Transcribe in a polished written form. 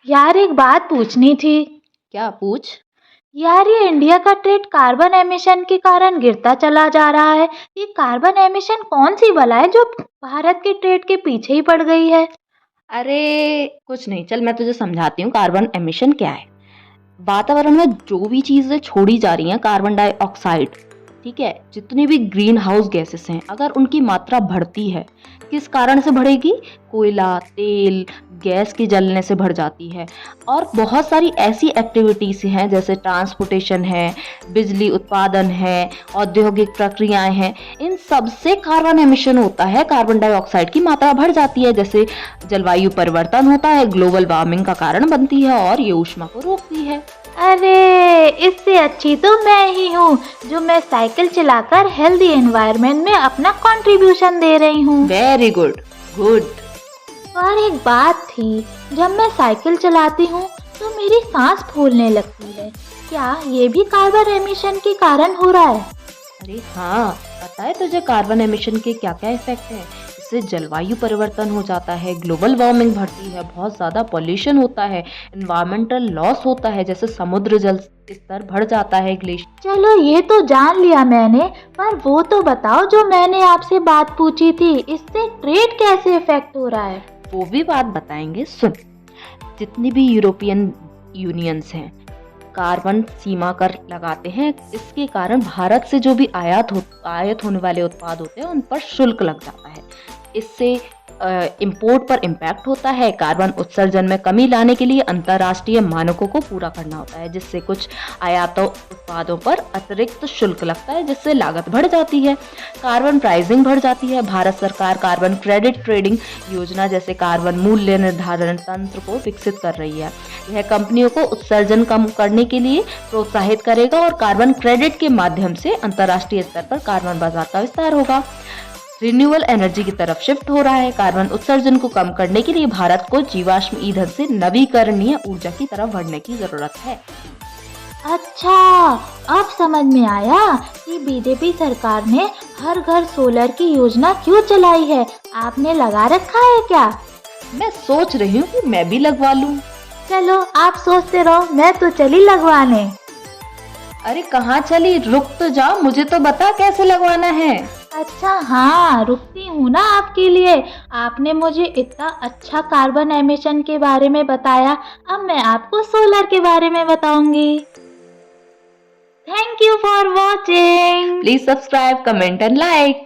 यार एक बात पूछनी थी। क्या पूछ। यार ये इंडिया का ट्रेड कार्बन एमिशन के कारण गिरता चला जा रहा है। ये कार्बन एमिशन कौन सी बला है जो भारत के ट्रेड के पीछे ही पड़ गई है? अरे कुछ नहीं, चल मैं तुझे समझाती हूँ कार्बन एमिशन क्या है। वातावरण में जो भी चीजें छोड़ी जा रही हैं, कार्बन डाइऑक्साइड, ठीक है, जितनी भी ग्रीन हाउस गैसेस हैं, अगर उनकी मात्रा बढ़ती है, किस कारण से बढ़ेगी? कोयला, तेल, गैस के जलने से बढ़ जाती है। और बहुत सारी ऐसी एक्टिविटीज हैं जैसे ट्रांसपोर्टेशन है, बिजली उत्पादन है, औद्योगिक प्रक्रियाएं हैं, इन सब से कार्बन एमिशन होता है। कार्बन डाइऑक्साइड की मात्रा बढ़ जाती है, जैसे जलवायु परिवर्तन होता है, ग्लोबल वार्मिंग का कारण बनती है और ये ऊष्मा को रोकती है। अरे इससे अच्छी तो मैं ही हूँ जो मैं साइकिल चलाकर हेल्दी एनवायरनमेंट में अपना कंट्रीब्यूशन दे रही हूँ। Very good, good. और एक बात थी, जब मैं साइकिल चलाती हूँ तो मेरी सांस फूलने लगती है। क्या ये भी कार्बन एमिशन के कारण हो रहा है? अरे हाँ, पता है तुझे कार्बन एमिशन के क्या क्या इफेक्ट हैं? इससे जलवायु परिवर्तन हो जाता है, ग्लोबल वार्मिंग बढ़ती है, बहुत ज़्यादा पॉल्यूशन होता है, एनवायरमेंटल लॉस होता है, जैसे समुद्र जल स्तर बढ़ जाता है, ग्लेशियर। चलो ये तो जान लिया मैंने, पर वो तो बताओ जो मैंने आपसे बात पूछी थी, इससे ट्रेड कैसे इफेक्ट हो रहा है? वो भी बात बताएंगे, सुन। जितनी भी यूरोपियन यूनियंस हैं, कार्बन सीमा कर लगाते हैं। इसके कारण भारत से जो भी आयात होने वाले उत्पाद होते हैं उन पर शुल्क लग जाता है। इससे इंपोर्ट पर इम्पैक्ट होता है। कार्बन उत्सर्जन में कमी लाने के लिए अंतर्राष्ट्रीय मानकों को पूरा करना होता है, जिससे कुछ आयात उत्पादों पर अतिरिक्त शुल्क लगता है, जिससे लागत बढ़ जाती है, कार्बन प्राइसिंग बढ़ जाती है। भारत सरकार कार्बन क्रेडिट ट्रेडिंग योजना जैसे कार्बन मूल्य निर्धारण तंत्र को विकसित कर रही है। यह कंपनियों को उत्सर्जन कम करने के लिए प्रोत्साहित करेगा और कार्बन क्रेडिट के माध्यम से अंतर्राष्ट्रीय स्तर पर कार्बन बाजार का विस्तार होगा। रिन्यूएबल एनर्जी की तरफ शिफ्ट हो रहा है। कार्बन उत्सर्जन को कम करने के लिए भारत को जीवाश्म ईंधन से नवीकरणीय ऊर्जा की तरफ बढ़ने की जरूरत है। अच्छा, अब समझ में आया कि बीजेपी सरकार ने हर घर सोलर की योजना क्यों चलाई है। आपने लगा रखा है क्या? मैं सोच रही हूँ कि मैं भी लगवा लूँ। चलो आप सोचते रहो, मैं तो चली लगवाने। अरे कहाँ चली? रुक तो जाओ, मुझे तो बता कैसे लगवाना है। अच्छा हाँ, रुकती हूँ ना आपके लिए। आपने मुझे इतना अच्छा कार्बन एमिशन के बारे में बताया, अब मैं आपको सोलर के बारे में बताऊंगी। Thank you for watching. Please subscribe, comment and like.